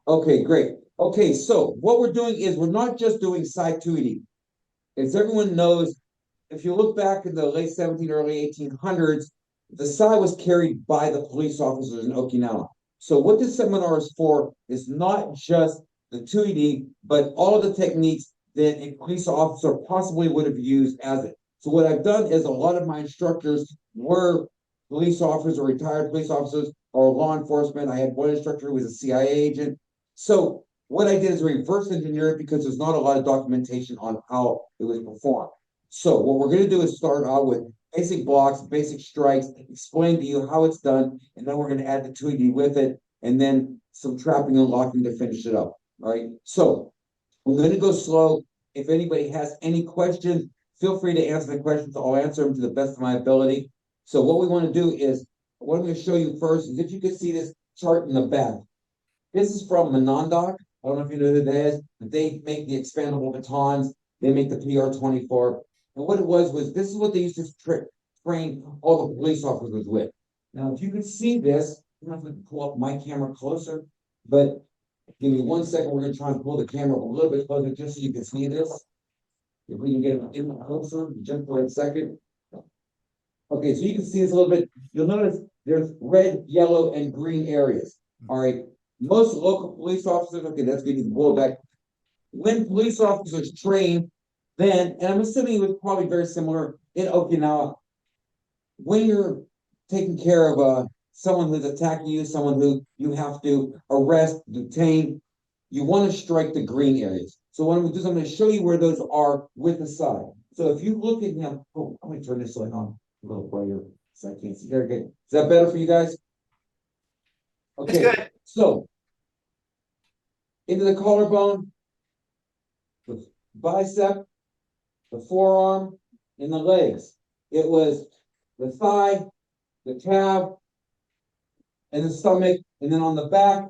Okay, great. Okay, so what we're doing is we're not just doing side Tuidi. As everyone knows, if you look back in the late 17, early 1800s, the sai was carried by the police officers in Okinawa. So what this seminar is for is not just the Tuidi, but all the techniques that a police officer possibly would have used as it. So what I've done is a lot of my instructors were police officers or retired police officers or law enforcement. I had one instructor who was a CIA agent. So what I did is reverse engineer it because there's not a lot of documentation on how it was performed. So what we're going to do is start out with basic blocks, basic strikes, explain to you how it's done, and then we're going to add the 2D with it, and then some trapping and locking to finish it up. All right. So I'm going to go slow. If anybody has any questions, feel free to answer the questions. I'll answer them to the best of my ability. So what we want to do is, what I'm going to show you first is if you can see this chart in the back. This is from Menondoc. I don't know if you know who that is, but they make the expandable batons. They make the PR-24. And what it was this is what they used to train all the police officers with. Now, if you can see this, I'm going to have to pull up my camera closer, but give me 1 second. We're going to try and pull the camera a little bit closer just so you can see this. If we can get it in closer, just for a second. Okay, so you can see this a little bit. You'll notice there's red, yellow, and green areas. All right. Most local police officers, okay, that's good. You can pull it back. When police officers train, then, and I'm assuming it was probably very similar in Okinawa, when you're taking care of someone who's attacking you, someone who you have to arrest, detain, you want to strike the green areas. So what I'm going to do is I'm going to show you where those are with the side. So if you look at him, oh, I'm going to turn this light on a little brighter so I can't see. Very good. Is that better for you guys? It's Okay, good. so into the collarbone, the bicep, the forearm, and the legs. It was the thigh, the calf, and the stomach, and then on the back,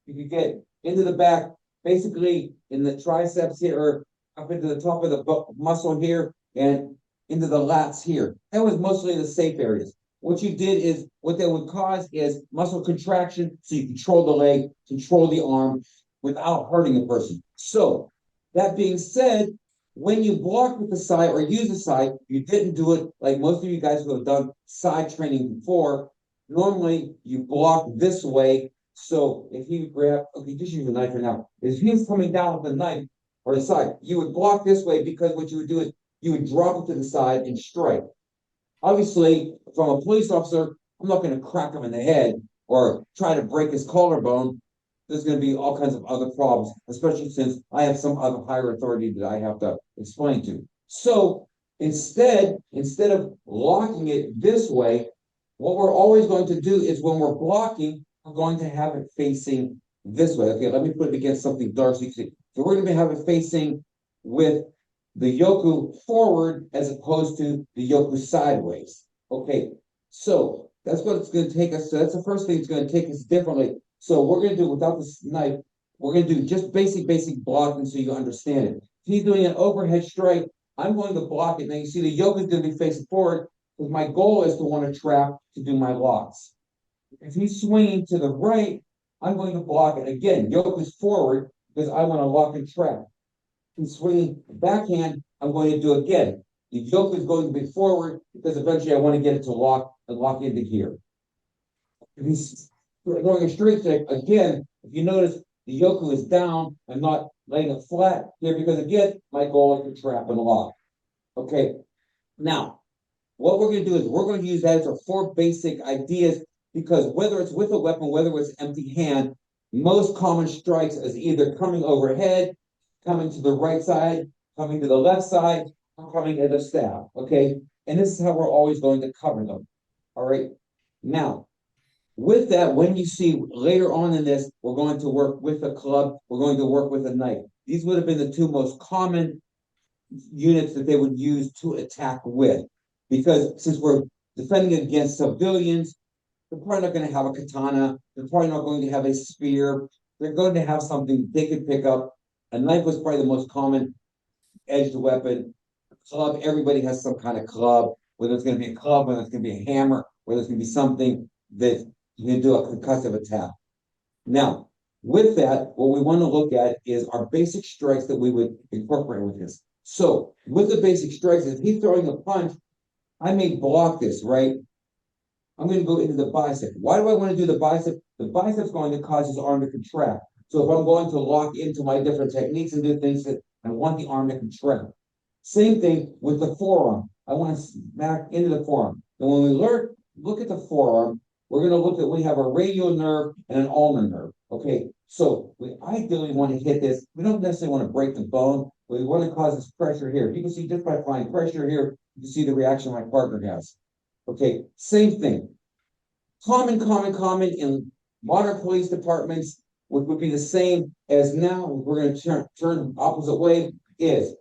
you could get into the back, basically in the triceps here, or up into the top of the muscle here, and into the lats here. That was mostly the safe areas. What you did is, what that would cause is muscle contraction, so you control the leg, control the arm, without hurting the person. So, that being said, when you block with the side or use the side, you didn't do it like most of you guys who have done side training before. Normally, you block this way. So if you grab, okay, just use a knife for now. If he's coming down with the knife or the side, you would block this way because what you would do is you would drop it to the side and strike. Obviously, from a police officer, I'm not going to crack him in the head or try to break his collarbone. There's going to be all kinds of other problems, especially since I have some other higher authority that I have to explain to. So instead of locking it this way, what we're always going to do is when we're blocking, we're going to have it facing this way. Okay, let me put it against something dark so you can see. So we're going to have it facing with the yoku forward as opposed to the yoku sideways. Okay, so that's what it's going to take us. So that's the first thing it's going to take us differently. So we're going to do without this knife. We're going to do just basic blocking so you understand it. If he's doing an overhead strike, I'm going to block it. Now you see the yoke is going to be facing forward because my goal is to want to trap to do my locks. If he's swinging to the right, I'm going to block it. Again, yoke is forward because I want to lock and trap. He's swinging backhand, I'm going to do again. The yoke is going to be forward because eventually I want to get it to lock and lock into here. If he's going a straight stick, again, if you notice the yoku is down, I'm not laying it flat here because again, my goal is to trap and lock. Okay, now what we're going to do is we're going to use that as our four basic ideas because whether it's with a weapon, whether it's empty hand, most common strikes is either coming overhead, coming to the right side, coming to the left side, or coming at a stab. Okay, and this is how we're always going to cover them. All right, now with that, when you see later on in this, we're going to work with a club, we're going to work with a knife. These would have been the two most common units that they would use to attack with. Because since we're defending against civilians, they're probably not going to have a katana, they're probably not going to have a spear, they're going to have something they could pick up. A knife was probably the most common edged weapon. Club, everybody has some kind of club, whether it's going to be a club, whether it's going to be a hammer, whether it's going to be something that you can do a concussive attack. Now, With that, what we want to look at is our basic strikes that we would incorporate with this. So with the basic strikes, if he's throwing a punch, I may block this, right? I'm going to go into the bicep. Why do I want to do the bicep? The bicep's going to cause his arm to contract. So if I'm going to lock into my different techniques and do things that I want the arm to contract. Same thing with the forearm. I want to smack into the forearm. And when we look at the forearm, we're going to look at, we have a radial nerve and an ulnar nerve. Okay, so we ideally want to hit this. We don't necessarily want to break the bone, but we want to cause this pressure here. You can see just by applying pressure here, you can see the reaction my partner has. Okay, same thing. Common in modern police departments, which would be the same as now, we're going to turn opposite way, is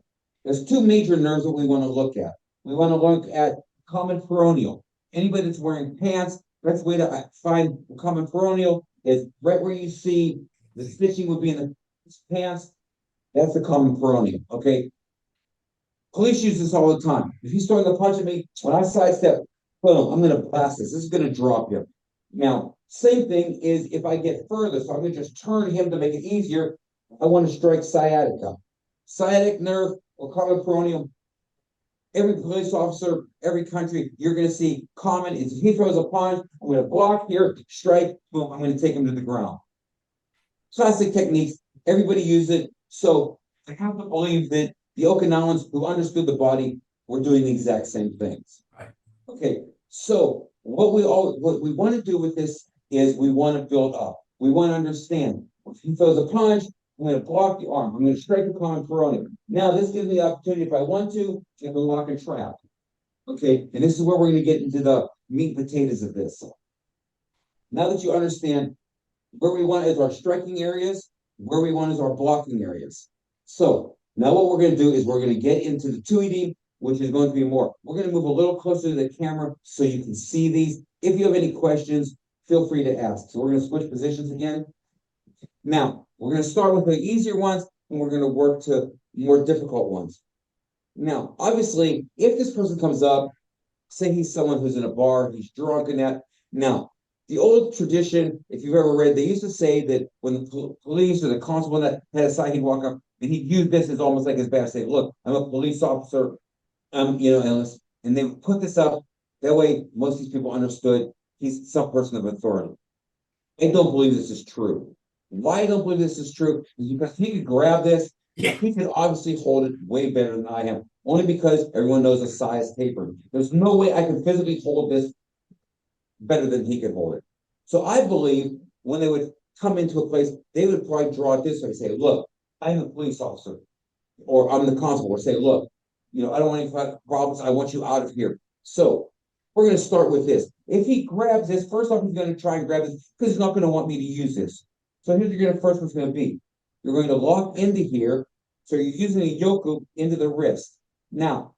there's two major nerves that we want to look at. We want to look at common peroneal. Anybody that's wearing pants, best way to find common peroneal is right where you see the stitching would be in the pants. That's the common peroneal, okay? Police use this all the time. If he's throwing a punch at me, when I sidestep, boom, I'm going to blast this. This is going to drop him. Now, same thing is if I get further, so I'm going to just turn him to make it easier. I want to strike sciatica. Sciatic nerve or common peroneal. Every police officer, every country, you're going to see common is if he throws a punch, I'm going to block here, strike, boom, I'm going to take him to the ground. Classic techniques, everybody uses it. So I have to believe that the Okinawans who understood the body were doing the exact same things. Right. Okay, so what we want to do with this is we want to build up. We want to understand. If he throws a punch, I'm going to block the arm. I'm going to strike the common peroneal. Now, this gives me the opportunity, if I want to, I can lock and trap. Okay, and this is where we're going to get into the meat and potatoes of this. Now that you understand where we want is our striking areas, where we want is our blocking areas. So now what we're going to do is we're going to get into the Tuidi, which is going to be more. We're going to move a little closer to the camera so you can see these. If you have any questions, feel free to ask. So we're going to switch positions again. Now, we're going to start with the easier ones, and we're going to work to more difficult ones. Now, obviously, if this person comes up, say he's someone who's in a bar, he's drunk and that. Now, the old tradition, if you've ever read, they used to say that when the police or the constable that had a side, he'd walk up and he'd use this as almost like his badge. Say, look, I'm a police officer. And they would put this up. That way, most of these people understood he's some person of authority. I don't believe this is true. Why I don't believe this is true is because he could grab this. Yeah. He could obviously hold it way better than I am, only because everyone knows a size taper. There's no way I can physically hold this better than he could hold it. So I believe when they would come into a place, they would probably draw it this way and say, look, I'm a police officer, or I'm the constable, or say, look, I don't want any problems. I want you out of here. So we're going to start with this. If he grabs this, first off, he's going to try and grab this because he's not going to want me to use this. So here's your first one's going to be. You're going to lock into here. So you're using a yoku into the wrist. Now,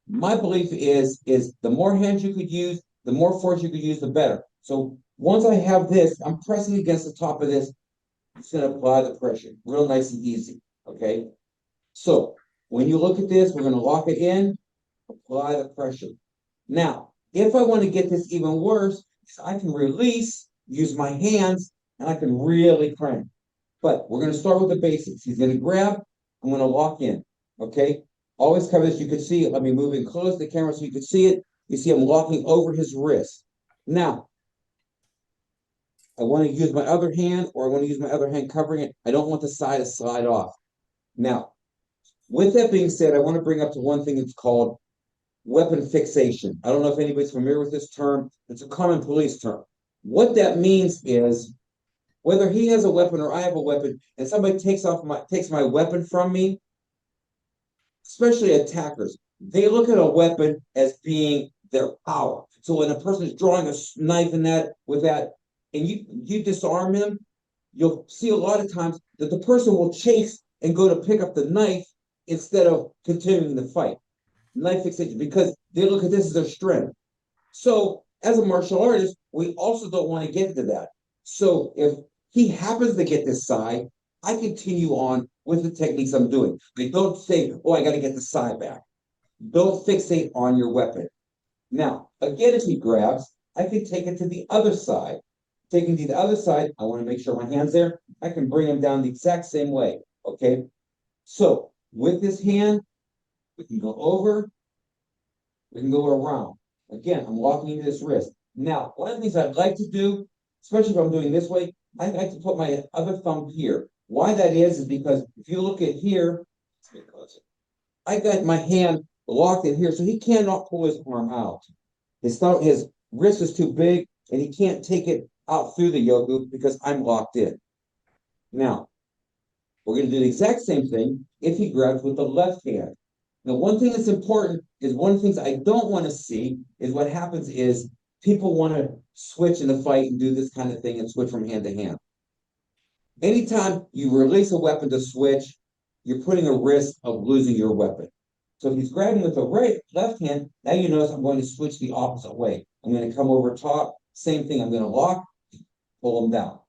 my belief is the more hands you could use, the more force you could use, the better. So once I have this, I'm pressing against the top of this. It's going to apply the pressure real nice and easy. Okay. So when you look at this, we're going to lock it in, apply the pressure. Now, if I want to get this even worse, I can release, use my hands, and I can really crank. But we're going to start with the basics. He's going to grab, I'm going to lock in. Okay. Always cover this. You can see it. Let me move in close to the camera so you can see it. You see I'm locking over his wrist. Now, I want to use my other hand, or I want to use my other hand covering it. I don't want the side to slide off. Now, with that being said, I want to bring up to one thing that's called weapon fixation. I don't know if anybody's familiar with this term. It's a common police term. What that means is whether he has a weapon or I have a weapon, and somebody takes my weapon from me, especially attackers, they look at a weapon as being their power. So when a person is drawing a knife in that with that, and you disarm him, you'll see a lot of times that the person will chase and go to pick up the knife instead of continuing the fight. Knife fixation, because they look at this as their strength. So as a martial artist, we also don't want to get into that. So if he happens to get this side, I continue on with the techniques I'm doing. I don't say, oh, I got to get the side back. Don't fixate on your weapon. Now, again, if he grabs, I can take it to the other side. Taking to the other side, I want to make sure my hand's there. I can bring them down the exact same way, okay? So with this hand, we can go over, we can go around. Again, I'm locking into this wrist. Now, one of the things I'd like to do, especially if I'm doing this way, I like to put my other thumb here. Why that is because if you look at here, I got my hand locked in here, so he cannot pull his arm out. His wrist is too big, and he can't take it out through the yoku because I'm locked in. Now, we're going to do the exact same thing if he grabs with the left hand. Now, one thing that's important is one of the things I don't want to see is what happens is people want to switch in the fight and do this kind of thing and switch from hand to hand. Anytime you release a weapon to switch, you're putting a risk of losing your weapon. So if he's grabbing with the left hand, now you notice I'm going to switch the opposite way. I'm going to come over top, same thing, I'm going to lock, pull him down.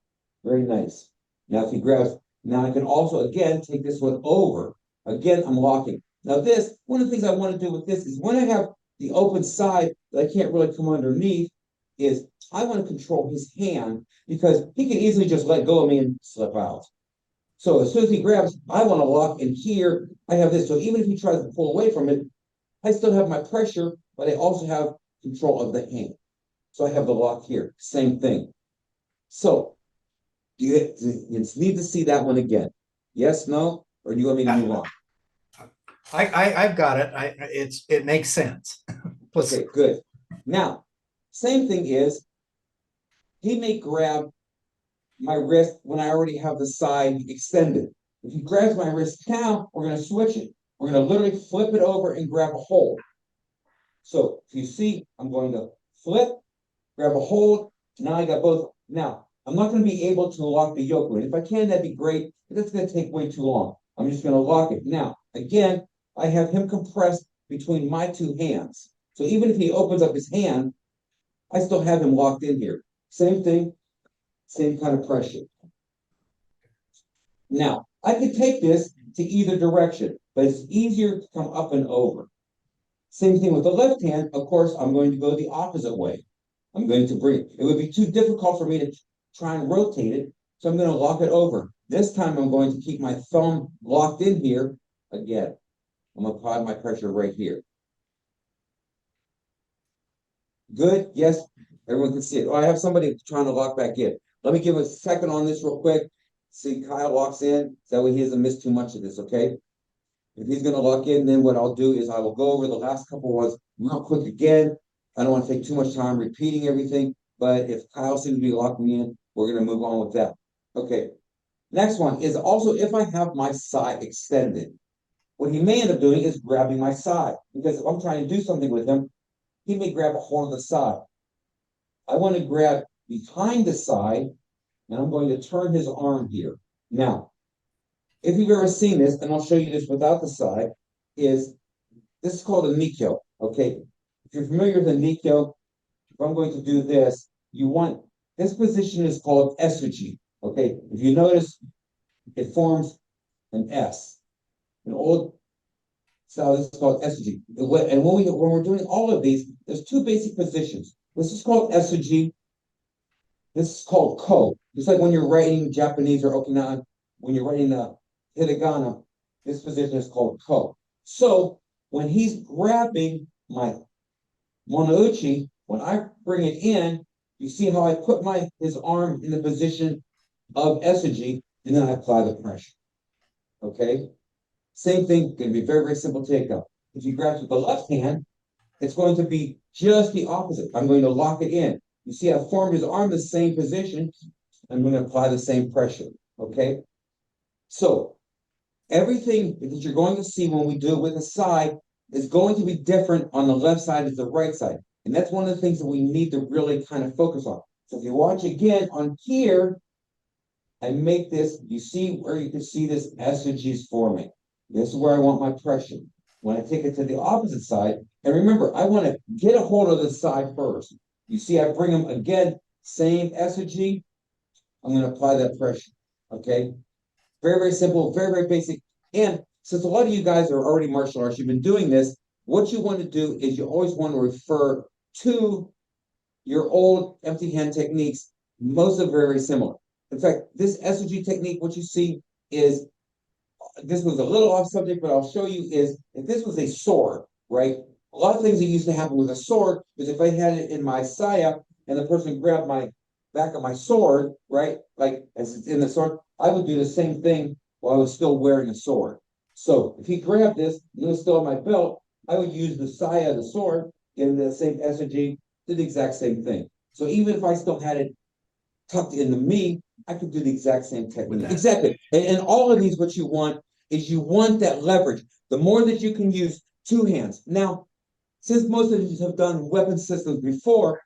Very nice. Now if he grabs, now I can also, again, take this one over. Again, I'm locking. Now this, one of the things I want to do with this is when I have the open side that I can't really come underneath, is I want to control his hand because he can easily just let go of me and slip out. So as soon as he grabs, I want to lock in here. I have this. So even if he tries to pull away from it, I still have my pressure, but I also have control of the hand. So I have the lock here. Same thing. So you need to see that one again. Yes, no, or do you want me to move on? I've got it. It makes sense. Okay, good. Now, same thing is he may grab my wrist when I already have the side extended. If he grabs my wrist now, we're going to switch it. We're going to literally flip it over and grab a hold. So if you see, I'm going to flip, grab a hold. Now I got both. Now, I'm not going to be able to lock the yoke. And if I can, that'd be great, but that's going to take way too long. I'm just going to lock it. Now, again, I have him compressed between my two hands. So even if he opens up his hand, I still have him locked in here. Same thing, same kind of pressure. Now, I could take this to either direction, but it's easier to come up and over. Same thing with the left hand. Of course, I'm going to go the opposite way. I'm going to bring it. It would be too difficult for me to try and rotate it, so I'm going to lock it over. This time, I'm going to keep my thumb locked in here. Again, I'm going to apply my pressure right here. Good? Yes? Everyone can see it. Oh, I have somebody trying to lock back in. Let me give a second on this real quick. See, Kyle locks in. That way he doesn't miss too much of this, okay? If he's going to lock in, then what I'll do is I will go over the last couple ones real quick again. I don't want to take too much time repeating everything, but if Kyle seems to be locking in, we're going to move on with that. Okay. Next one is also if I have my side extended. What he may end up doing is grabbing my side, because if I'm trying to do something with him, he may grab a hold of the side. I want to grab behind the side, and I'm going to turn his arm here. Now, if you've ever seen this, and I'll show you this without the side, this is called a nikyo, okay? If you're familiar with a nikyo, if I'm going to do this, this position is called esuji, okay? If you notice, it forms an S. An old style, this is called esuji. And when we're doing all of these, there's two basic positions. This is called esuji. This is called ko. Just like when you're writing Japanese or Okinawan, when you're writing hiragana, this position is called ko. So when he's grabbing my monouchi, when I bring it in, you see how I put his arm in the position of esuji, and then I apply the pressure. Okay? Same thing, going to be very, very simple takeout. If he grabs with the left hand, it's going to be just the opposite. I'm going to lock it in. You see, I formed his arm the same position. I'm going to apply the same pressure. Okay? So everything that you're going to see when we do it with a side is going to be different on the left side as the right side. And that's one of the things that we need to really kind of focus on. So if you watch again on here, I make this, you see where you can see this esuji is forming. This is where I want my pressure. When I take it to the opposite side, and remember, I want to get a hold of the side first. You see, I bring them again, same esuji. I'm going to apply that pressure. Okay? Very, very simple, very, very basic. And since a lot of you guys are already martial arts, you've been doing this, what you want to do is you always want to refer to your old empty hand techniques most of them are very similar. In fact, this SOG technique, what you see is, this was a little off subject, but I'll show you is, if this was a sword, right? A lot of things that used to happen with a sword is if I had it in my saya and the person grabbed my back of my sword, right? Like as it's in the sword, I would do the same thing while I was still wearing a sword. So if he grabbed this, and it was still on my belt, I would use the saya of the sword in the same SOG, did the exact same thing. So even if I still had it tucked into me, I could do the exact same technique. that. Exactly. And all of these, what you want is you want that leverage. The more that you can use two hands. Now, since most of you have done weapon systems before,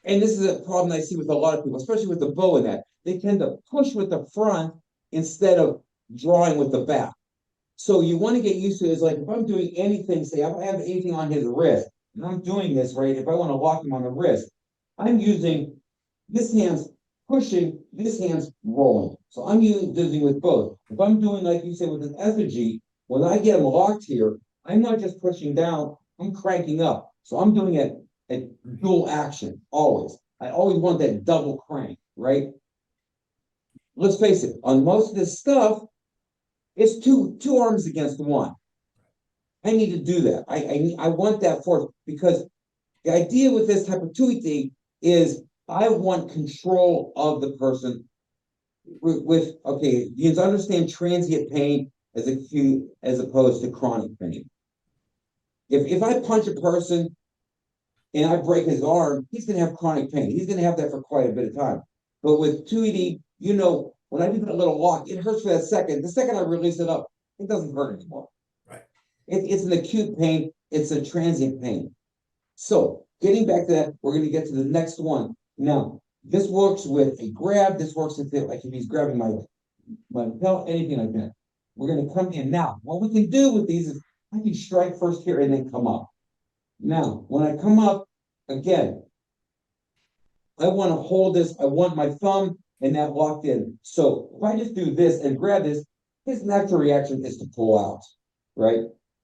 and this is a problem I see with a lot of people, especially with the bow and that, they tend to push with the front instead of drawing with the back. So you want to get used to it. It's like if I'm doing anything, say if I have anything on his wrist, and I'm doing this, right? If I want to lock him on the wrist, I'm using this hand's pushing, this hand's rolling. So I'm using with both. If I'm doing, like you said, with an effigy, when I get them locked here, I'm not just pushing down, I'm cranking up. So I'm doing it at dual action, always. I always want that double crank, right? Let's face it, on most of this stuff, it's two arms against one. I need to do that. I want that force because the idea with this type of tuiti is I want control of the person with okay, you understand transient pain as acute as opposed to chronic pain. If I punch a person and I break his arm, he's gonna have chronic pain. He's gonna have that for quite a bit of time. But with tuiti, you know, when I do that little lock, it hurts for that second. The second I release it up, it doesn't hurt anymore. Right. It's an acute pain, it's a transient pain. So getting back to that, we're going to get to the next one. Now, this works with a grab. This works with it, like if he's grabbing my belt, anything like that. We're going to come in now. What we can do with these is I can strike first here and then come up. Now, when I come up, again, I want to hold this. I want my thumb and that locked in. So if I just do this and grab this, his natural reaction is to pull out, right?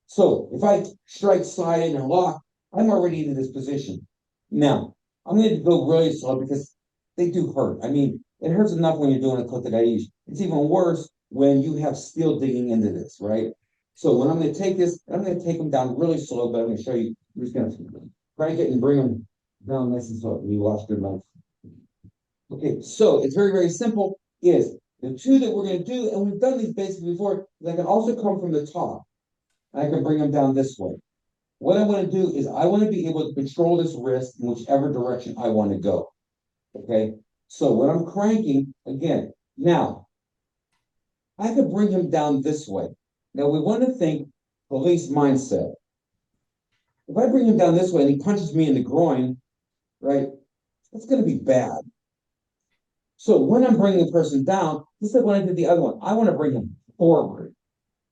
So if I strike, slide in, and lock, I'm already in this position. Now, I'm going to go really slow because they do hurt. I mean, it hurts enough when you're doing a kotegaishi. It's even worse when you have steel digging into this, right? So when I'm going to take this, I'm going to take them down really slow, but I'm going to show you. I'm just going to crank it and bring them down nice and slow. You watch their life. Okay, so it's very, very simple. Is the two that we're going to do, and we've done these basically before, they can also come from the top. I can bring them down this way. What I want to do is I want to be able to control this wrist in whichever direction I want to go. Okay, so when I'm cranking, again, now, I could bring him down this way. Now we want to think police mindset. If I bring him down this way and he punches me in the groin, right, that's going to be bad. So when I'm bringing the person down, just like when I did the other one, I want to bring him forward.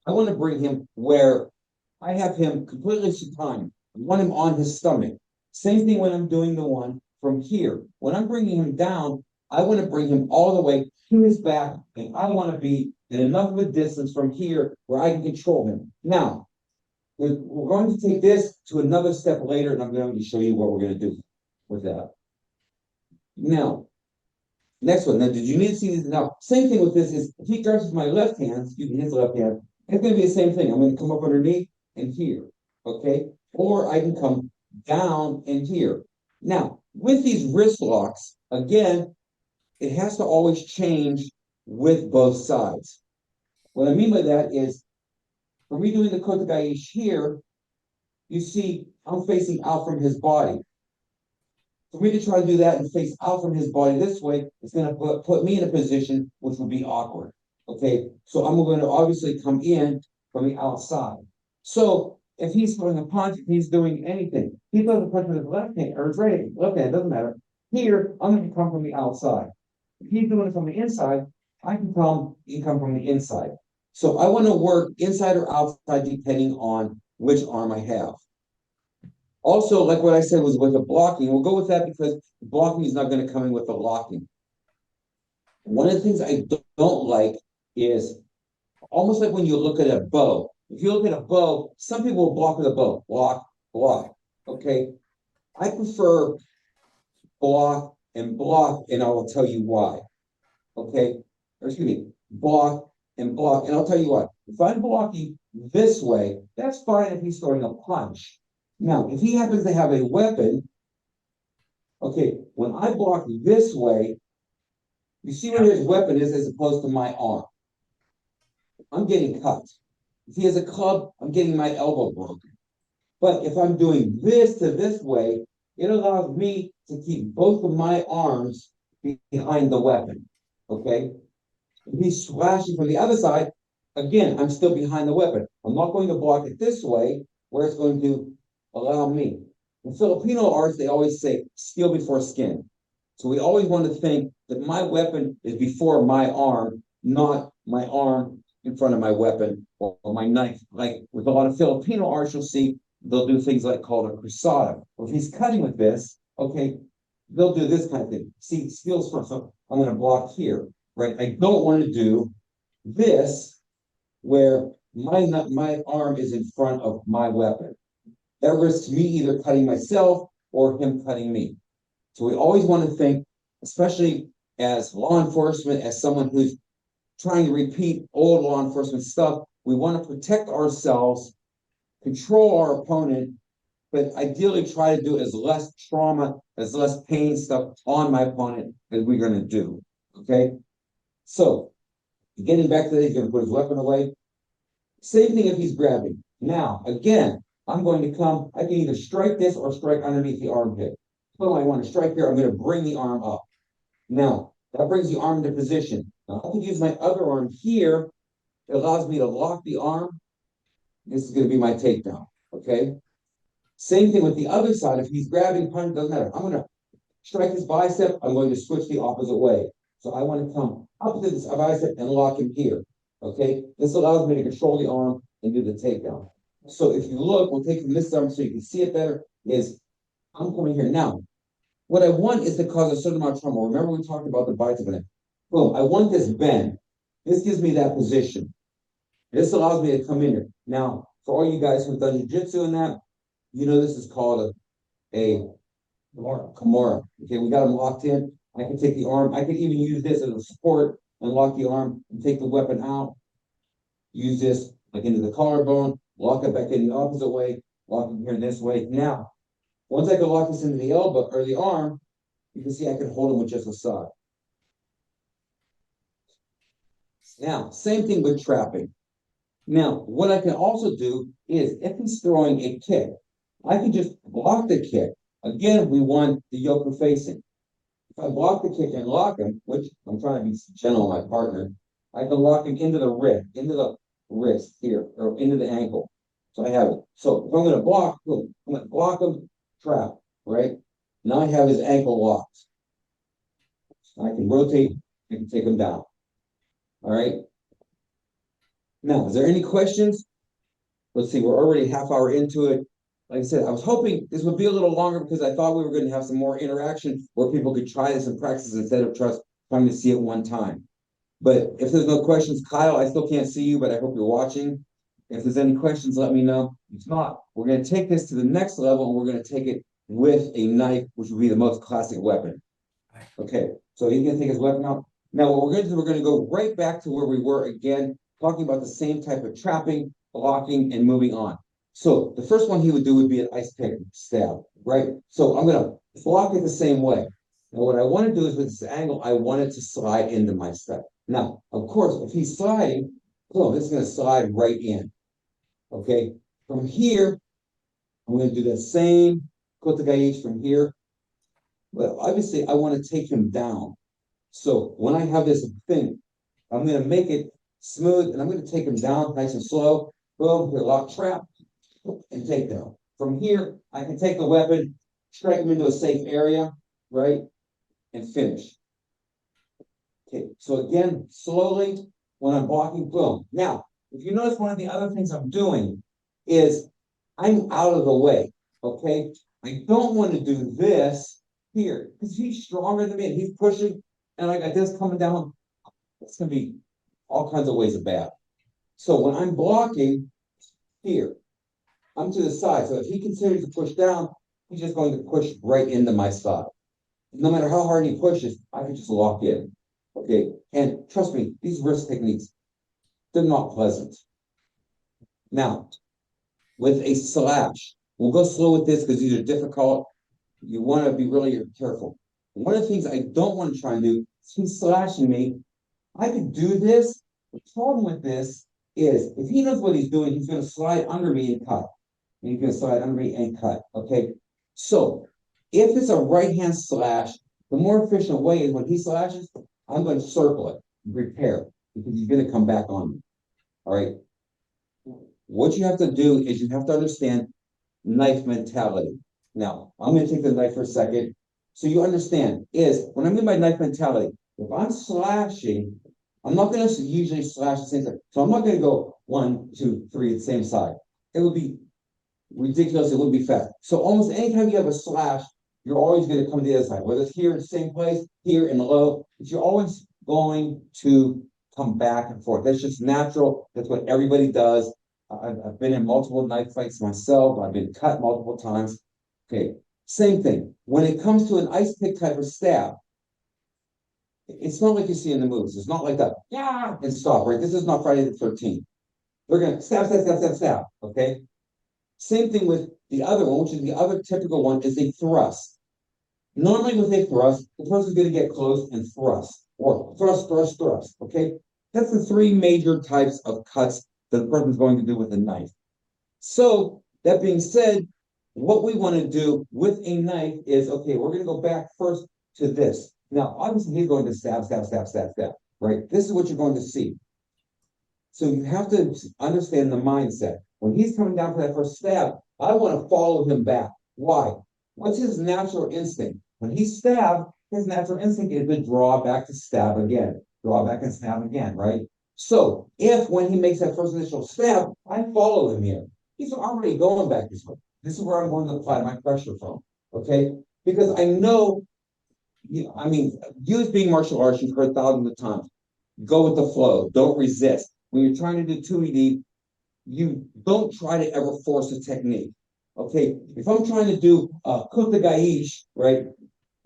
I want to bring him where I have him completely supine. I want him on his stomach. Same thing when I'm doing the one from here. When I'm bringing him down, I want to bring him all the way to his back, and I want to be in enough of a distance from here where I can control him. Now, we're going to take this to another step later, and I'm going to show you what we're going to do with that. Now, next one. Now, did you need to see this? Now, same thing with this is if he grabs my left hand, excuse me, his left hand, it's going to be the same thing. I'm going to come up underneath and here, okay? Or I can come down and here. Now, with these wrist locks, again, it has to always change with both sides. What I mean by that is, for me doing the kotegaishi here, you see I'm facing out from his body. For me to try to do that and face out from his body this way, it's going to put me in a position which will be awkward. Okay, so I'm going to obviously come in from the outside. So if he's throwing a punch, if he's doing anything, he throws a punch with his left hand or his right hand, left hand, doesn't matter. Here, I'm going to come from the outside. If he's doing it from the inside, I can come from the inside. So I want to work inside or outside depending on which arm I have. Also, like what I said was with the blocking, we'll go with that because the blocking is not going to come in with the locking. One of the things I don't like is almost like when you look at a bow. If you look at a bow, some people will block with a bow. Block, block. Okay. I prefer block and block, and I will tell you why. Okay, or excuse me, block, and I'll tell you what. If I'm blocking this way, that's fine if he's throwing a punch. Now, if he happens to have a weapon, okay, when I block this way, you see where his weapon is as opposed to my arm. I'm getting cut. If he has a club, I'm getting my elbow broken. But if I'm doing this to this way, it allows me to keep both of my arms behind the weapon. Okay? If he's slashing from the other side, again, I'm still behind the weapon. I'm not going to block it this way, where it's going to allow me. In Filipino arts, they always say steel before skin. So we always want to think that my weapon is before my arm, not my arm in front of my weapon or my knife. Like with a lot of Filipino arts, you'll see they'll do things like called a cruzada. Well, if he's cutting with this, okay, they'll do this kind of thing. See, steel's first. So I'm going to block here, right? I don't want to do this where my arm is in front of my weapon. That risks me either cutting myself or him cutting me. So we always want to think, especially as law enforcement, as someone who's trying to repeat old law enforcement stuff, we want to protect ourselves, control our opponent, but ideally try to do as less trauma, as less pain stuff on my opponent as we're going to do. Okay? So, getting back to that, he's going to put his weapon away. Same thing if he's grabbing. Now, again, I'm going to come, I can either strike this or strike underneath the armpit. So I want to strike here, I'm going to bring the arm up. Now, that brings the arm into position. Now, I can use my other arm here. It allows me to lock the arm. This is going to be my takedown, okay? Same thing with the other side. If he's grabbing, punch, doesn't matter. I'm going to strike his bicep. I'm going to switch the opposite way. So I want to come up to this bicep and lock him here, okay? This allows me to control the arm and do the takedown. So if you look, we'll take from this arm so you can see it better, is I'm coming here. Now, what I want is to cause a certain amount of trauma. Remember we talked about the bicep and boom, I want this bend. This gives me that position. This allows me to come in here. Now, for all you guys who've done jiu-jitsu and that, you know this is called a Kimura. Okay, we got them locked in. I can take the arm. I can even use this as a support and lock the arm and take the weapon out. Use this like into the collarbone, lock it back in the opposite way, lock it here this way. Now, once I can lock this into the elbow or the arm, you can see I can hold him with just a side. Now, same thing with trapping. Now, what I can also do is if he's throwing a kick, I can just block the kick. Again, we want the yoke facing. If I block the kick and lock him, which I'm trying to be gentle on my partner, I can lock him into the wrist here, or into the ankle. So I have it. So if I'm going to block, boom, I'm going to block him, trap, right? Now I have his ankle locked. I can rotate, I can take him down. All right. Now, is there any questions? Let's see, we're already half hour into it. Like I said, I was hoping this would be a little longer because I thought we were going to have some more interaction where people could try this and practice instead of just trying to see it one time. But if there's no questions, Kyle, I still can't see you, but I hope you're watching. If there's any questions, let me know. If not, we're going to take this to the next level and we're going to take it with a knife, which would be the most classic weapon. Okay, so he's going to take his weapon out. Now, what we're going to do, we're going to go right back to where we were again, talking about the same type of trapping, blocking, and moving on. So the first one he would do would be an ice pick stab, right? So I'm going to block it the same way. Now, what I want to do is with this angle, I want it to slide into my step. Now, of course, if he's sliding, oh, this is going to slide right in. Okay, from here, I'm going to do the same kotagaichi from here. But obviously, I want to take him down. So when I have this thing, I'm going to make it smooth, and I'm going to take him down nice and slow. Boom, here, lock, trap, and take down. From here, I can take the weapon, strike him into a safe area, right, and finish. Okay, so again, slowly, when I'm blocking, boom. Now, if you notice, one of the other things I'm doing is I'm out of the way, okay? I don't want to do this here, because he's stronger than me, and he's pushing, and I got this coming down. It's going to be all kinds of ways of bad. So when I'm blocking here, I'm to the side. So if he continues to push down, he's just going to push right into my side. no matter how hard he pushes, I can just lock in. Okay, and trust me, these wrist techniques, they're not pleasant. Now, with a slash, we'll go slow with this because these are difficult. You want to be really careful. One of the things I don't want to try and do is he's slashing me. I could do this. The problem with this is if he knows what he's doing, he's going to slide under me and cut. And he's going to slide under me and cut. Okay. So if it's a right hand slash, the more efficient way is when he slashes, I'm going to circle it, repair, because he's going to come back on me. All right. What you have to do is you have to understand knife mentality. Now, I'm going to take the knife for a second. So you understand is when I'm in my knife mentality, if I'm slashing, I'm not going to usually slash the same side. So I'm not going to go 1, 2, 3 at the same side. It would be ridiculous. It wouldn't be fast. So almost anytime you have a slash, you're always going to come to the other side, whether it's here in the same place, here in the low, but you're always going to come back and forth. That's just natural. That's what everybody does. I've been in multiple knife fights myself. I've been cut multiple times. Okay, same thing. When it comes to an ice pick type of stab, it's not like you see in the movies. It's not like that. Yeah, and stop. Right. This is not Friday the 13th. They're gonna stab, stab, stab, stab, stab. Okay. Same thing with the other one, which is the other typical one, is a thrust. Normally, with a thrust, the person's going to get close and thrust, or thrust, thrust, thrust. Okay, that's the three major types of cuts that the person's going to do with a knife. So that being said, what we want to do with a knife is okay. We're going to go back first to this. Now, obviously, he's going to stab, stab, stab, stab, stab. Right. This is what you're going to see. So you have to understand the mindset. When he's coming down for that first stab, I want to follow him back. Why? What's his natural instinct? When he stabs, his natural instinct is to draw back to stab again, draw back and stab again, right? So if when he makes that first initial stab, I follow him here, he's already going back this way. This is where I'm going to apply my pressure from, okay? Because I know, I mean, you as being martial arts, you've heard thousands of times, go with the flow, don't resist. When you're trying to do Tuidi, you don't try to ever force a technique. Okay, if I'm trying to do cook the gaish, right,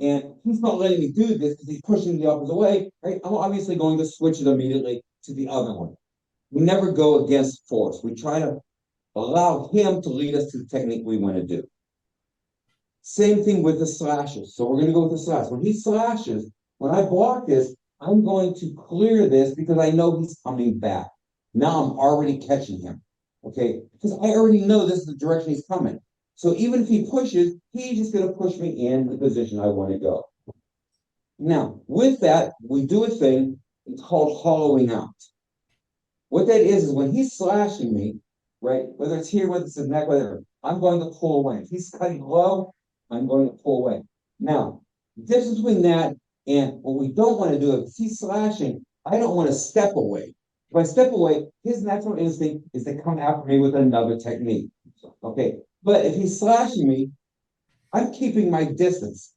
and he's not letting me do this because he's pushing the opposite way, right, I'm obviously going to switch it immediately to the other one. We never go against force. We try to allow him to lead us to the technique we want to do. Same thing with the slashes. So we're going to go with the slash. When he slashes, when I block this, I'm going to clear this because I know he's coming back. Now I'm already catching him. Okay, because I already know this is the direction he's coming. So even if he pushes, he's just going to push me in the position I want to go. Now, with that, we do a thing, it's called hollowing out. What that is when he's slashing me, right, whether it's here, whether it's the neck, whatever, I'm going to pull away. If he's cutting low, I'm going to pull away. Now, the difference between that and what we don't want to do, if he's slashing, I don't want to step away. If I step away, his natural instinct is to come after me with another technique. Okay, but if he's slashing me, I'm keeping my distance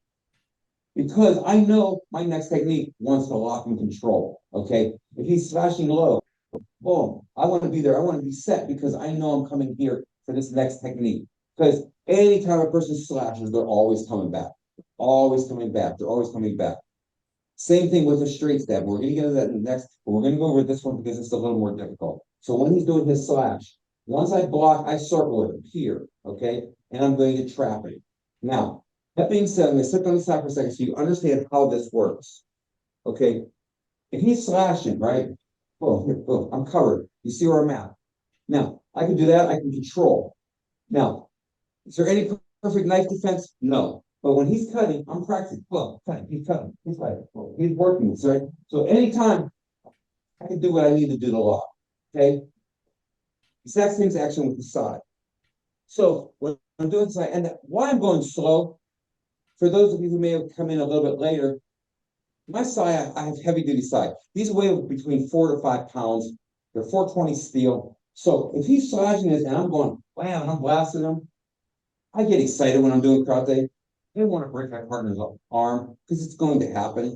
because I know my next technique wants to lock and control. Okay, if he's slashing low, boom, I want to be there. I want to be set because I know I'm coming here for this next technique. Because anytime a person slashes, they're always coming back. Always coming back. They're always coming back. Same thing with a straight stab. We're going to get into that in the next, but we're going to go over this one because it's a little more difficult. So when he's doing his slash, once I block, I circle it here, okay? And I'm going to trap it. Now, that being said, I'm going to sit on the side for a second so you understand how this works, okay? If he's slashing, right? Boom, here, boom, I'm covered. You see where I'm at. Now, I can do that. I can control. Now, is there any perfect knife defense? No. But when he's cutting, I'm practicing. Well, cutting, he's cutting, he's cutting. He's working this, right? So anytime I can do what I need to do to lock. Okay. Exact same action with the side. So when I'm doing side, and why I'm going slow, for those of you who may have come in a little bit later, my side, I have heavy duty side. These weigh between 4 to 5 pounds. They're 420 steel. So if he's slashing this and I'm going, wow, and I'm blasting him, I get excited when I'm doing karate. I don't want to break my partner's arm because it's going to happen.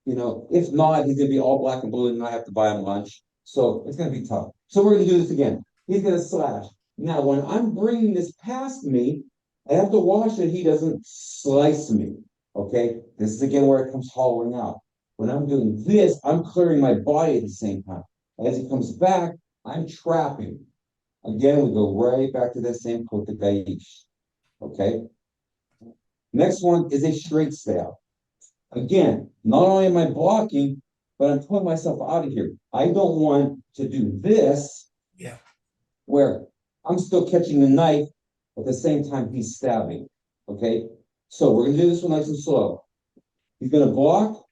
You know, if not, he's going to be all black and blue and I have to buy him lunch. So it's going to be tough. So we're going to do this again. He's going to slash. Now, when I'm bringing this past me, I have to watch that he doesn't slice me. Okay, this is again where it comes hollowing out. When I'm doing this, I'm clearing my body at the same time. As he comes back, I'm trapping. Again, we go right back to that same kote gaishi. Okay. Next one is a straight stab. Again, not only am I blocking, but I'm pulling myself out of here. I don't want to do this. Yeah. Where I'm still catching the knife at the same time he's stabbing. Okay. So we're gonna do this one nice and slow. He's gonna block.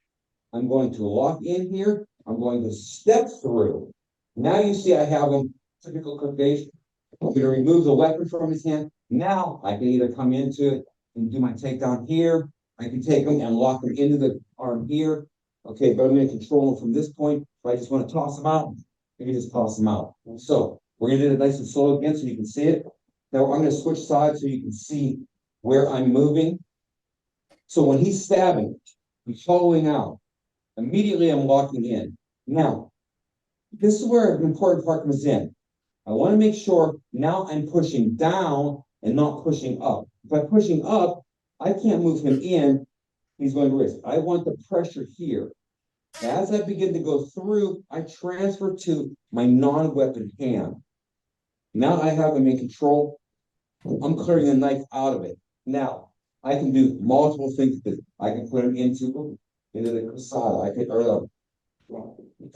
I'm going to lock in here. I'm going to step through. Now you see I have him typical cookation. I'm going to remove the weapon from his hand. Now I can either come into it and do my takedown here. I can take him and lock him into the arm here. Okay, but I'm going to control him from this point. If I just want to toss him out, I can just toss him out. So we're going to do it nice and slow again so you can see it. Now I'm going to switch sides so you can see where I'm moving. So when he's stabbing, he's following out. Immediately I'm locking in. Now, this is where an important part comes in. I want to make sure now I'm pushing down and not pushing up. If I'm pushing up, I can't move him in. He's going to risk. I want the pressure here. As I begin to go through, I transfer to my non-weapon hand. Now I have him in control. I'm clearing the knife out of it. Now, I can do multiple things with it. I can put him into the Kasada. I can, or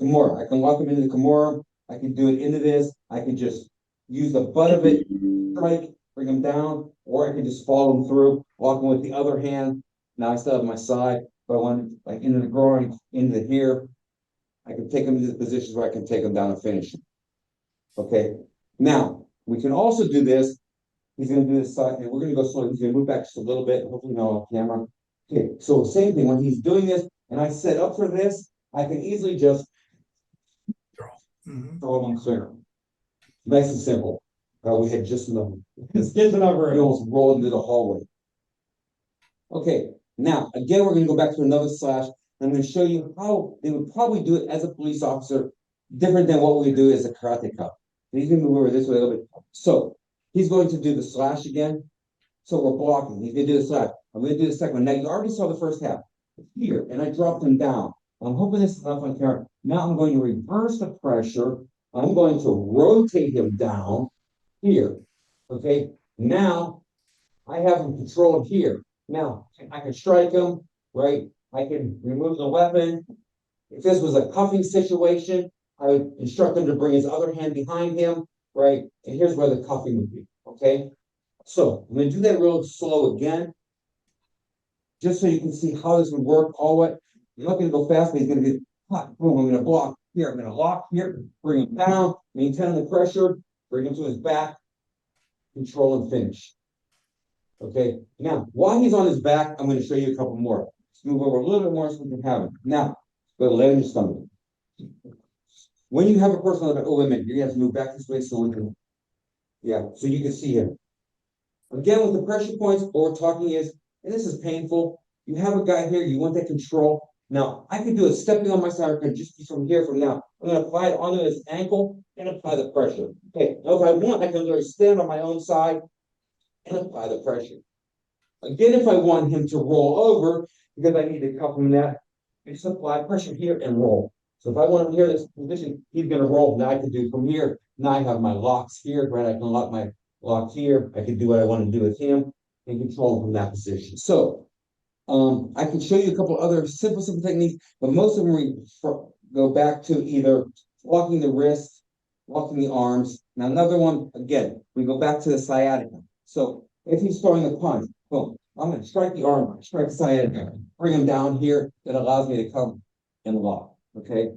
Kimura. I can lock him into the Kimura. I can do it into this. I can just use the butt of it, strike, bring him down, or I can just follow him through, lock him with the other hand. Now I still have my side, but I want like into the groin, into here. I can take him into the positions where I can take him down and finish him. Okay. Now we can also do this. He's going to do this side, and we're going to go slow. He's going to move back just a little bit. Hopefully, not off camera. Okay. So same thing when he's doing this, and I set up for this. I can easily just throw him on clear. Nice and simple. We had just enough. It's just enough or it almost rolled into the hallway. Okay, now again, we're going to go back to another slash. I'm going to show you how they would probably do it as a police officer, different than what we do as a karate cop. He's going to move over this way a little bit. So he's going to do the slash again. So we're blocking. He's going to do the slash. I'm going to do the second one. Now you already saw the first half here, and I dropped him down. I'm hoping this is enough on camera. Now I'm going to reverse the pressure. I'm going to rotate him down here. Okay. Now I have him controlled here. Now I can strike him, right? I can remove the weapon. If this was a cuffing situation, I would instruct him to bring his other hand behind him, right? And here's where the cuffing would be. Okay. So I'm going to do that real slow again, just so you can see how this would work. All what you're not going to go fast, but he's going to be hot. Boom, I'm going to block here. I'm going to lock here, bring him down, maintain the pressure, bring him to his back, control and finish. Okay, now while he's on his back, I'm going to show you a couple more. Let's move over a little bit more so we can have him. Now, go to lay on your stomach. When you have a person on the back, oh, wait a minute, you're going to have to move back this way so we can, yeah, so you can see him. Again, with the pressure points, what we're talking is, and this is painful, you have a guy here, you want that control. Now, I can do it stepping on my side, or can just be from here from now. I'm going to apply it onto his ankle and apply the pressure. Okay, now if I want, I can literally stand on my own side and apply the pressure. Again, if I want him to roll over, because I need to cuff him that, I just apply pressure here and roll. So if I want him here in this position, he's going to roll. Now I can do from here. Now I have my locks here, right? I can lock my lock here. I can do what I want to do with him and control him from that position. So I can show you a couple other simple techniques, but most of them we go back to either locking the wrist, locking the arms. Now another one, again, we go back to the sciatica. So if he's throwing a punch, boom, I'm going to strike the arm, strike the sciatica, bring him down here. That allows me to come and lock. Okay.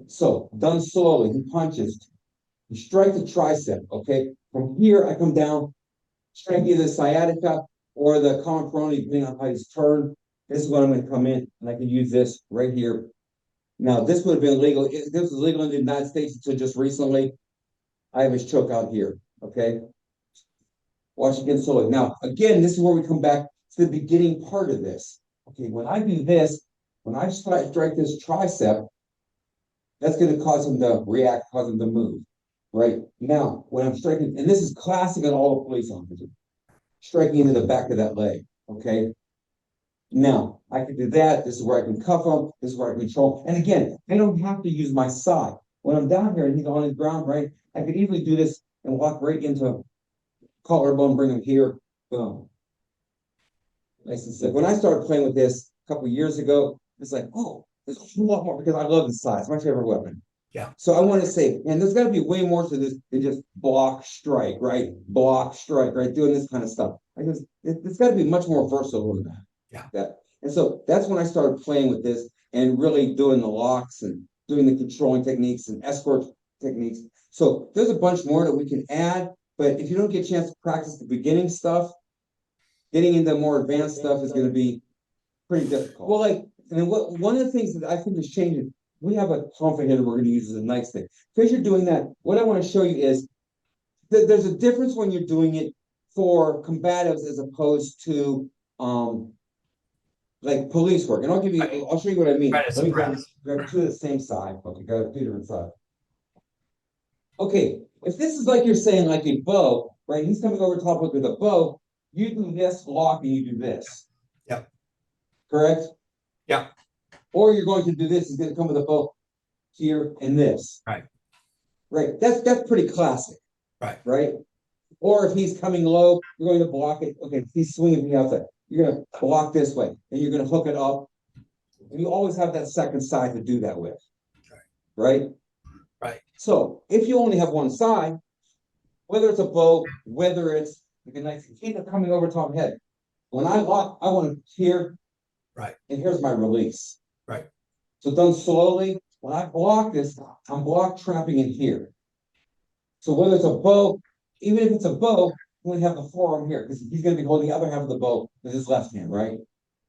So done slowly, he punches. You strike the tricep. Okay. From here, I come down, strike either the sciatica or the common peroneal, depending on how he's turned. This is when I'm going to come in, and I can use this right here. Now, this would have been legal. This was legal in the United States until just recently. I have his choke out here. Okay. Watch again slowly. Now, again, this is where we come back to the beginning part of this. Okay, when I do this, when I strike this tricep, that's going to cause him to react, cause him to move. Right? Now, when I'm striking, and this is classic in all the police officers, striking into the back of that leg. Okay? Now, I can do that. This is where I can cuff him. This is where I can control. And again, I don't have to use my side. When I'm down here and he's on his ground, right, I could easily do this and walk right into collarbone, bring him here, boom. Nice and sick. When I started playing with this a couple years ago, it's like, oh, there's a whole lot more because I love the size. It's my favorite weapon. Yeah. So I want to say, man, there's got to be way more to this than just block, strike, right? Block, strike, right? Doing this kind of stuff. It's got to be much more versatile than that. Yeah. And so that's when I started playing with this and really doing the locks and doing the controlling techniques and escort techniques. So there's a bunch more that we can add, but if you don't get a chance to practice the beginning stuff, getting into more advanced stuff is going to be pretty difficult. Well, like, and then one of the things that I think is changing, we have a confident hitter we're going to use as a nice thing. Because you're doing that, what I want to show you is that there's a difference when you're doing it for combatives as opposed to like police work. And I'll show you what I mean. Right, Let me grab two of the same side. Okay, got two different sides. Okay, if this is like you're saying, like a bow, right? He's coming over top with a bow. You do this lock and you do this. Yep. Correct? Yeah. Or you're going to do this, he's going to come with a bow here and this. Right. Right. That's pretty classic. Right. Right. Or if he's coming low, you're going to block it. Okay, if he's swinging from the outside, you're going to block this way and you're going to hook it up. And you always have that second side to do that with. Right. Right. So if you only have one side, whether it's a bow, whether it's like a nice kingdom coming over top of head, when I lock, I want to here. Right. And here's my release. Right. So done slowly. When I block this, I'm block trapping in here. So whether it's a bow, even if it's a bow, we have the forearm here because he's going to be holding the other half of the bow with his left hand, right?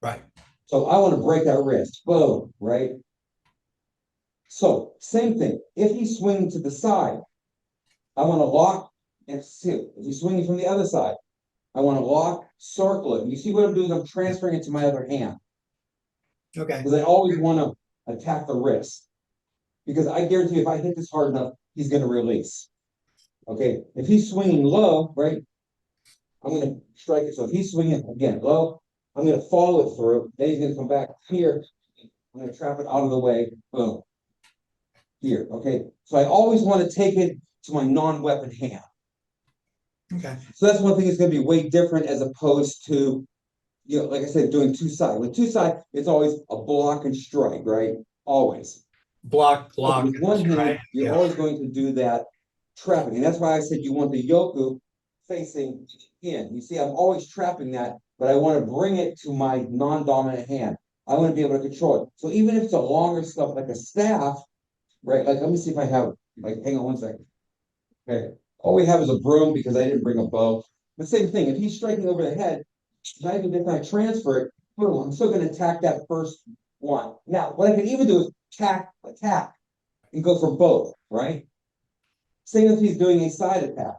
Right. So I want to break that wrist. Boom, right? So same thing. If he's swinging to the side, I want to lock and see. If he's swinging from the other side, I want to lock, circle it. You see what I'm doing? I'm transferring it to my other hand. Okay. Because I always want to attack the wrist. Because I guarantee if I hit this hard enough, he's going to release. Okay, if he's swinging low, right, I'm going to strike it. So if he's swinging, again, low, I'm going to follow it through. Then he's going to come back here. I'm going to trap it out of the way. Boom. Here, okay? So I always want to take it to my non-weapon hand. Okay. So that's one thing that's going to be way different as opposed to, you know, like I said, doing two side. With two side, it's always a block and strike, right? Always. Block. With one hand, right? you're always going to do that trapping. And that's why I said you want the yoku facing in. You see, I'm always trapping that, but I want to bring it to my non-dominant hand. I want to be able to control it. So even if it's a longer stuff like a staff, right? Like, let me see if I have, like, hang on one second. Okay. All we have is a broom because I didn't bring a bow. But same thing, if he's striking over the head, if I transfer it, boom, I'm still going to attack that first one. Now, what I can even do is attack, and go for both, right? Same if he's doing a side attack.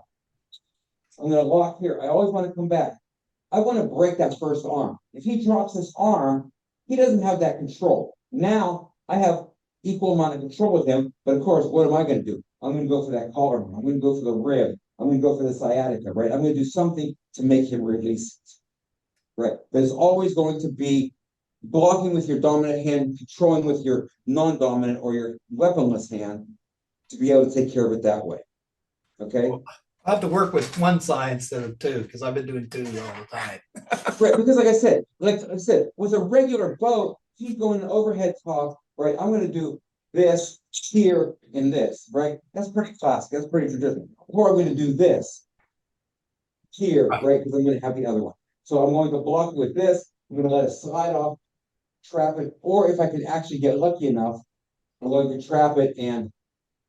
I'm going to lock here. I always want to come back. I want to break that first arm. If he drops this arm, he doesn't have that control. Now, I have equal amount of control with him, but of course, what am I going to do? I'm going to go for that collarbone. I'm going to go for the rib. I'm going to go for the sciatica, right? I'm going to do something to make him release it, right? But it's always going to be blocking with your dominant hand, controlling with your non-dominant or your weaponless hand to be able to take care of it that way, okay? I have to work with one side instead of two because I've been doing two all the time. Right, because like I said, with a regular bow, he's going an overhead toss, right? I'm going to do this here and this, right? That's pretty classic. That's pretty traditional. Or I'm going to do this here, right? Because I'm going to have the other one. So I'm going to block with this. I'm going to let it slide off, trap it. Or if I can actually get lucky enough, I'm going to trap it and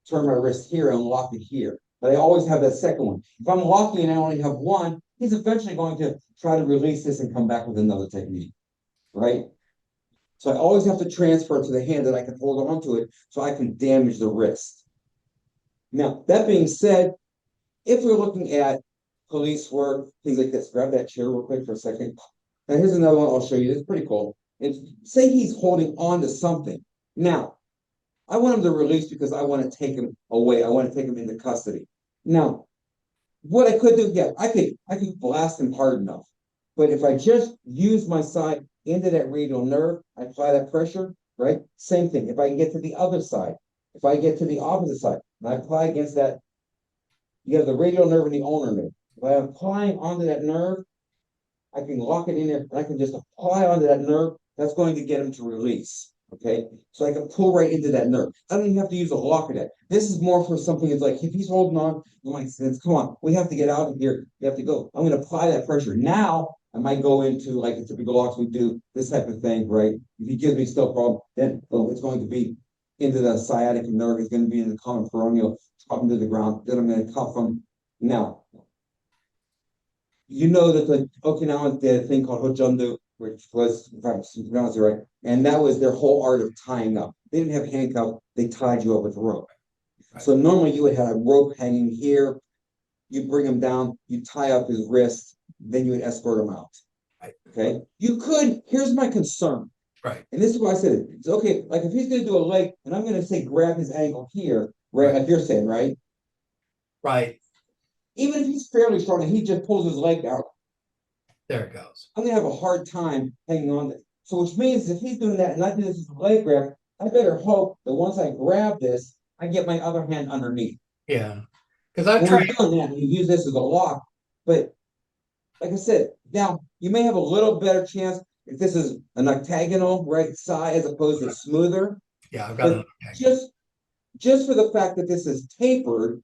turn my wrist here and lock it here. But I always have that second one. If I'm locking and I only have one, he's eventually going to try to release this and come back with another technique, right? So I always have to transfer to the hand that I can hold on to it so I can damage the wrist. Now, that being said, if we're looking at police work, things like this, grab that chair real quick for a second. Now, here's another one I'll show you. It's pretty cool. It's, say he's holding on to something. Now, I want him to release because I want to take him away. I want to take him into custody. Now, what I could do, yeah, I could blast him hard enough. But if I just use my side, into that radial nerve, I apply that pressure, right? Same thing. If I can get to the other side, if I get to the opposite side, and I apply against that, you have the radial nerve and the ulnar nerve. If I'm applying onto that nerve, I can lock it in there and I can just apply onto that nerve. That's going to get him to release. Okay. So I can pull right into that nerve. I don't even have to use a lock of that. This is more for something that's like, if he's holding on, I'm like, come on, we have to get out of here. You have to go. I'm going to apply that pressure. Now I might go into like the typical locks we do, this type of thing, right? If he gives me still a problem, then it's going to be into the sciatic nerve. It's going to be in the common peroneal, up into the ground. Then I'm going to cuff him. Now, you know that the Okinawan did a thing called Hojondu, which was, if I'm pronouncing it right, and that was their whole art of tying up. They didn't have handcuffs, they tied you up with a rope. Right. So normally you would have a rope hanging here, you bring him down, you tie up his wrist, then you would escort him out. Right. Okay. You could, here's my concern. Right. And this is why I said it. It's okay, like if he's gonna do a leg, and I'm gonna say grab his ankle here, right? Right. Like you're saying, right? Right. Even if he's fairly strong and he just pulls his leg out, There it goes. I'm gonna have a hard time hanging on to it. So which means if he's doing that and I do this as a leg grab, I better hope that once I grab this, I get my other hand underneath. Yeah. Because I've When I'm trained. doing that, you use this as a lock. But like I said, now you may have a little better chance if this is an octagonal right side as opposed to smoother. Yeah, I've got But it. just for the fact that this is tapered,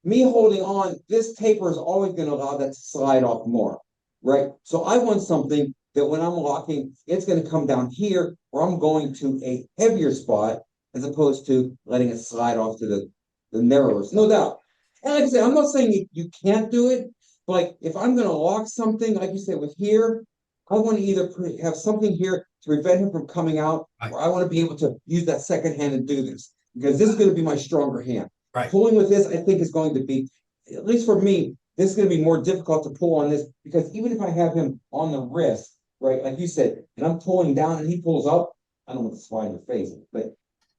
me holding on, this taper is always going to allow that to slide off more, right? So I want something that when I'm locking, it's going to come down here, or I'm going to a heavier spot as opposed to letting it slide off to the narrower, no doubt. And like I said, I'm not saying you can't do it, but like if I'm going to lock something, like you said, with here, I want to either have something here to prevent him from coming out, Right. or I want to be able to use that second hand and do this because this is going to be my stronger hand. Right. Pulling with this, I think, is going to be, at least for me, this is going to be more difficult to pull on this because even if I have him on the wrist, right, like you said, and I'm pulling down and he pulls up, I don't want to slide in your face, but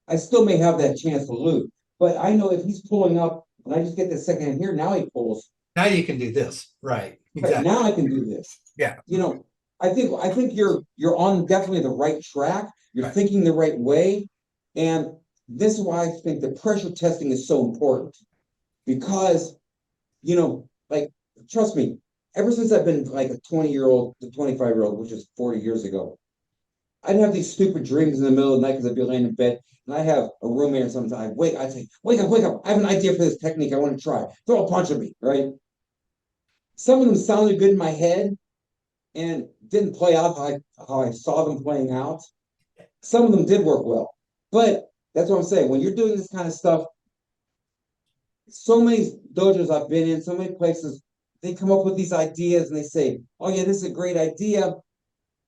I still may have that chance to lose. But I know if he's pulling up and I just get the second hand here, now he pulls. Now you can do this. Right. Right, Exactly. now I can do this. Yeah. You know, I think you're on definitely the right track. You're Right. thinking the right way. And this is why I think the pressure testing is so important. Because, you know, like, trust me, ever since I've been like a 20-year-old to 25-year-old, which is 40 years ago, I'd have these stupid dreams in the middle of the night because I'd be laying in bed and I have a roommate or something. I'd say, wake up. I have an idea for this technique I want to try. Throw a punch at me, right? Some of them sounded good in my head and didn't play out how I saw them playing out. Some of them did work well. But that's what I'm saying. When you're doing this kind of stuff, so many dojos I've been in, so many places, they come up with these ideas and they say, oh yeah, this is a great idea,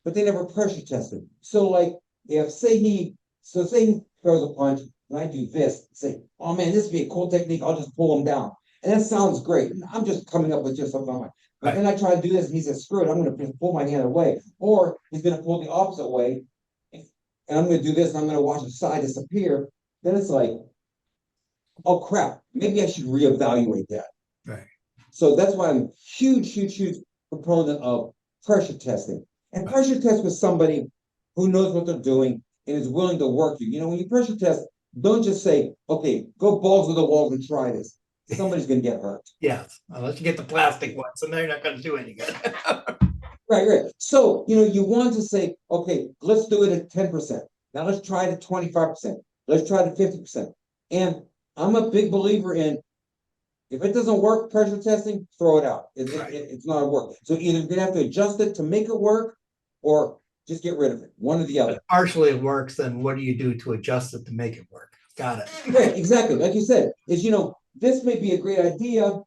but they never pressure tested. So like if say he throws a punch and I do this, say, oh man, this would be a cool technique, I'll just pull him down. And that sounds great. And I'm just coming up with just something on my, but Right. then I try to do this and he says, screw it, I'm gonna just pull my hand away. Or he's gonna pull the opposite way, and I'm gonna do this and I'm gonna watch the side disappear. Then it's like, oh crap, maybe I should reevaluate that. Right. So that's why I'm huge proponent of pressure testing. And pressure test with somebody who knows what they're doing and is willing to work you. You know, when you pressure test, don't just say, okay, go balls to the walls and try this. Somebody's gonna get hurt. Yes. Unless you get the plastic ones, and they're not going to do any good. Right. So, you know, you want to say, okay, let's do it at 10%. Now let's try it at 25%. Let's try it at 50%. And I'm a big believer in if it doesn't work, pressure testing, throw it out. Right. It's not a work. So either you're gonna have to adjust it to make it work or just get rid of it. One or the other. But partially it works, then what do you do to adjust it to make it work? Got it. Right, exactly. Like you said, is, you know, this may be a great idea,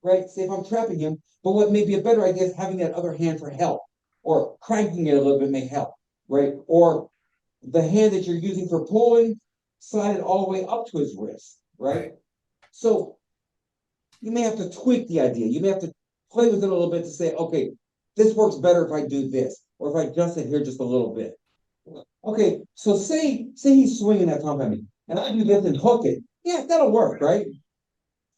right? Say if I'm trapping him, but what may be a better idea is having that other hand for help, or cranking it a little bit may help, right? Or the hand that you're using for pulling, slide it all the way up to his wrist, right? Right. So you may have to tweak the idea. You may have to play with it a little bit to say, okay, this works better if I do this, or if I adjust it here just a little bit. Okay, so say he's swinging that top at me, and I do this and hook it. Yeah, that'll work, right?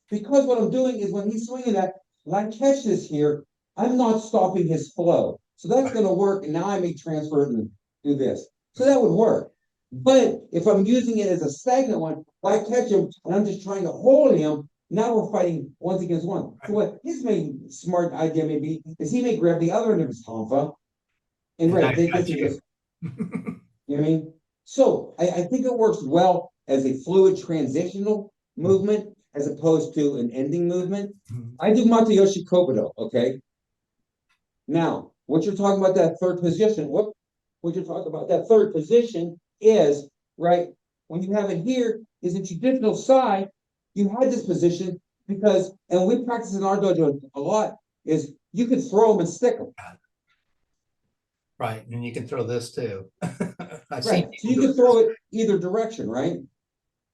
Because what I'm doing is when he's swinging that, when I catch this here, I'm not stopping his flow. So that's gonna work, and now I may transfer it and do this. So that would work. But if I'm using it as a stagnant one, I catch him and I'm just trying to hold him, now we're fighting once against one. So what his main smart idea may be is he may grab the other end of his tonfa. And right, I got this is you. just, you know what I mean? So I think it works well as a fluid transitional movement as opposed to an ending movement. I do Matayoshi Kobudo, okay? Now, what you're talking about that third position, what you're talking about that third position is, right, when you have it here, is a traditional side, you had this position because, and we practice in our dojo a lot, is you could throw them and stick them. Right, and you can throw this too. I've Right, seen so you can throw it either direction, right?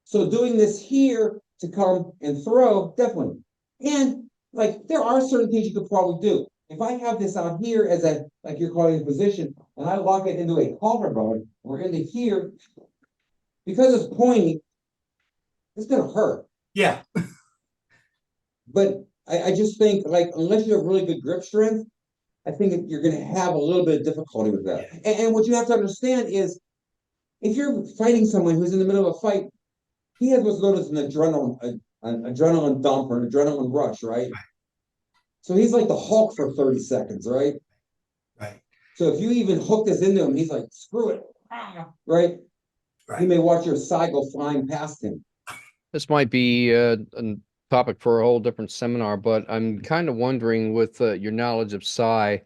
So doing this here to come and throw, definitely. And like, there are certain things you could probably do. If I have this out here as a, like you're calling a position, and I lock it into a collarbone or into here, because it's pointy, it's gonna hurt. Yeah, But I just think, like, unless you have really good grip strength, I think that you're gonna have a little bit of difficulty with that. And what you have to understand is, if you're fighting someone who's in the middle of a fight, he has what's known as an adrenaline dump or an adrenaline rush, right? So he's like the Hulk for 30 seconds, right? right, So if you even hook this into him, he's like, screw it, right? You right. may watch your sai go flying past him. This might be a topic for a whole different seminar, but I'm kind of wondering with your knowledge of Sai,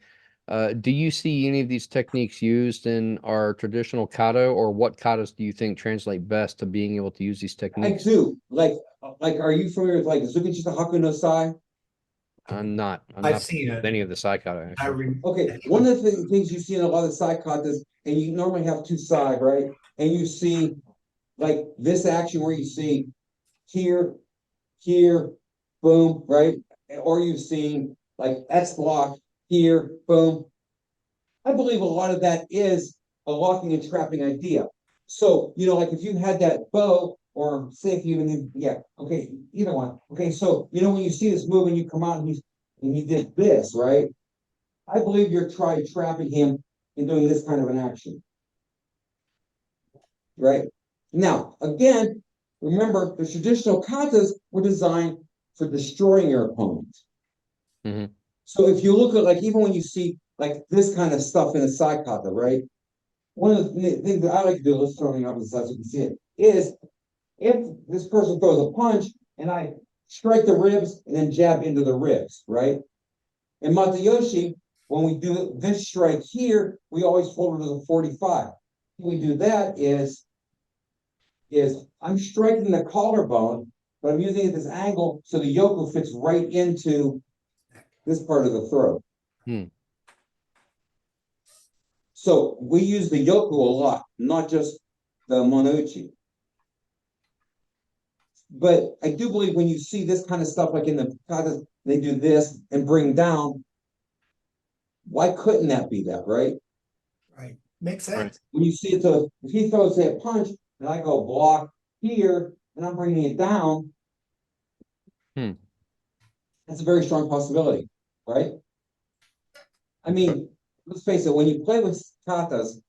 do you see any of these techniques used in our traditional kata, or what katas do you think translate best to being able to use these I techniques? do. Like, are you familiar with like Zukichita Haku no Sai? I'm not. I'm I've not seen with it. any of the Sai kata, I actually. Okay, one of the things you see in a lot of sai katas, and you normally have two sai, right? And you see like this action where you see here, here, boom, right? Or you've seen like X block here, boom. I believe a lot of that is a locking and trapping idea. So, you know, like if you had that bow, or say if you even, yeah, okay, either one. Okay, so, you know, when you see this move and you come out and he did this, right? I believe you're trapping him in doing this kind of an action. Right? Now, again, remember the traditional katas were designed for destroying your opponent. Mhm. So if you look at like even when you see like this kind of stuff in a sai kata, right? One of the things that I like to do, let's throw it up on the side so you can see it, is if this person throws a punch and I strike the ribs and then jab into the ribs, right? In Matayoshi, when we do this strike here, we always hold it to the 45. When we do that is I'm striking the collarbone, but I'm using it at this angle so the yoku fits right into this part of the throat. Hmm. So we use the yoku a lot, not just the monouchi. But I do believe when you see this kind of stuff, like in the katas, they do this and bring down. Why couldn't that be that, right? Right, makes Right. sense. When you see it, so if he throws, say, a punch, and I go block here, and I'm bringing it down, that's a very strong possibility, right? I mean, let's face it, when you play with katas,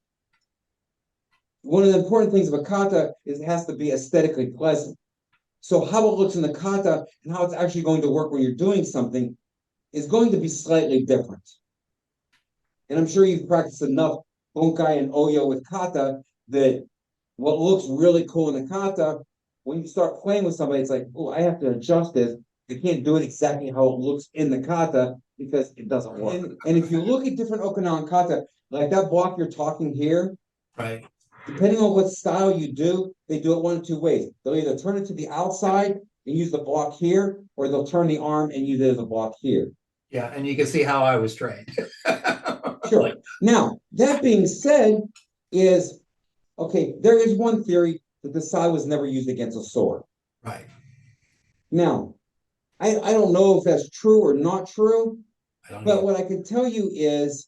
one of the important things of a kata is it has to be aesthetically pleasant. So how it looks in the kata and how it's actually going to work when you're doing something is going to be slightly different. And I'm sure you've practiced enough bunkai and oyo with kata that what looks really cool in the kata, when you start playing with somebody, it's like, oh, I have to adjust this. I can't do it exactly how it looks in the kata because it doesn't work. And if you look at different Okinawan kata, like that block you're talking here, Right, depending on what style you do, they do it one of two ways. They'll either turn it to the outside and use the block here, or they'll turn the arm and use it as a block here. yeah, and you can see how I was trained. Sure. Now, that being said, is okay, there is one theory that the sai was never used against a sword. Right, Now, I don't know if that's true or not true, I don't but know. what I can tell you is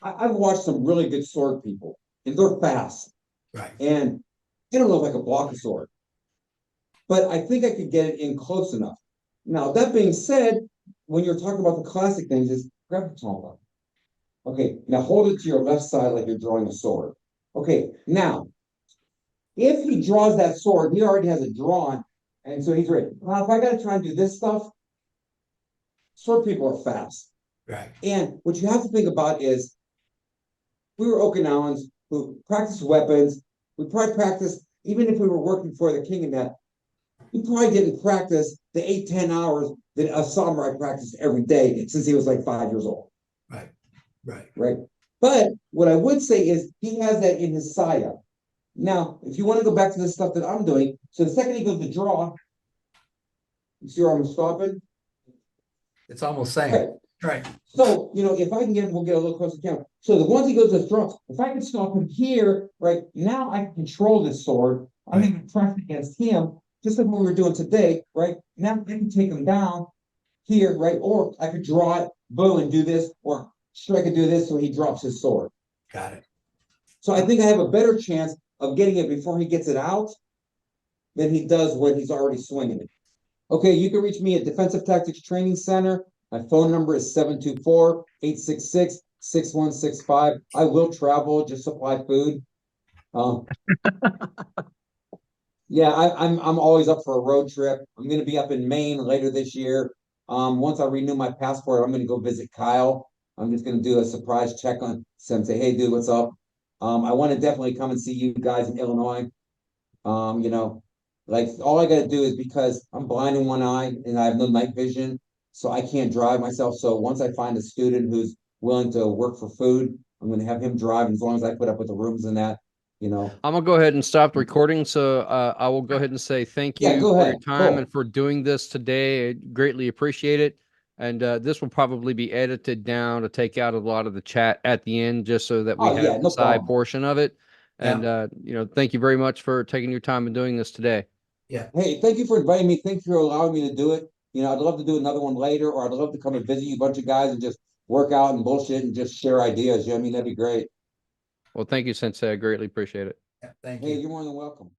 I've watched some really good sword people, and they're fast. Right, And I don't know if I could block a sword, but I think I could get it in close enough. Now, that being said, when you're talking about the classic things, is grab the taller. Okay, now hold it to your left side like you're drawing a sword. Okay, now, if he draws that sword, he already has it drawn, and so he's ready. Now, if I gotta try and do this stuff, sword people are fast. Right. And what you have to think about is, we were Okinawans who practiced weapons. We probably practiced, even if we were working for the king and that, we probably didn't practice the 8-10 hours that a samurai practiced every day since he was like 5 years old. Right. Right. Right. But what I would say is he has that in his saya. Now, if you want to go back to the stuff that I'm doing, so the second he goes to draw, you see where I'm stopping? It's almost Right. saying, right. So, if I can get him, we'll get a little closer to camera. So the once he goes to draw, if I can stop him here, right, now I can control this sword. I can press against him, just like what we were doing today, right? Now I can take him down here, right? Or I could draw it, boom, and do this, or strike and do this so he drops his sword. Got it. So I think I have a better chance of getting it before he gets it out than he does when he's already swinging it. Okay, you can reach me at Defensive Tactics Training Center. My phone number is 724-866-6165. I will travel, just supply food. Yeah, I'm always up for a road trip. I'm gonna be up in Maine later this year. Once I renew my passport, I'm gonna go visit Kyle. I'm just gonna do a surprise check on him, say, hey, dude, what's up? I want to definitely come and see you guys in Illinois. Like all I gotta do is because I'm blind in one eye and I have no night vision, so I can't drive myself. So once I find a student who's willing to work for food, I'm gonna have him drive, and as long as I put up with the rooms and that, I'm gonna go ahead and stop the recording. So I will go ahead and say thank you Yeah, go for ahead. your time Cool. and for doing this today. I greatly appreciate it. And this will probably be edited down to take out a lot of the chat at the end, just so that we Oh, have yeah, the no side problem. portion of it. And thank you very much for taking your time and doing this today. Yeah. Hey, thank you for inviting me. Thank you for allowing me to do it. I'd love to do another one later, or I'd love to come and visit you, a bunch of guys, and just work out and bullshit and just share ideas. That'd be great. Well, thank you, Sensei. I greatly appreciate it. Yeah. Thank Hey, you. you're more than welcome.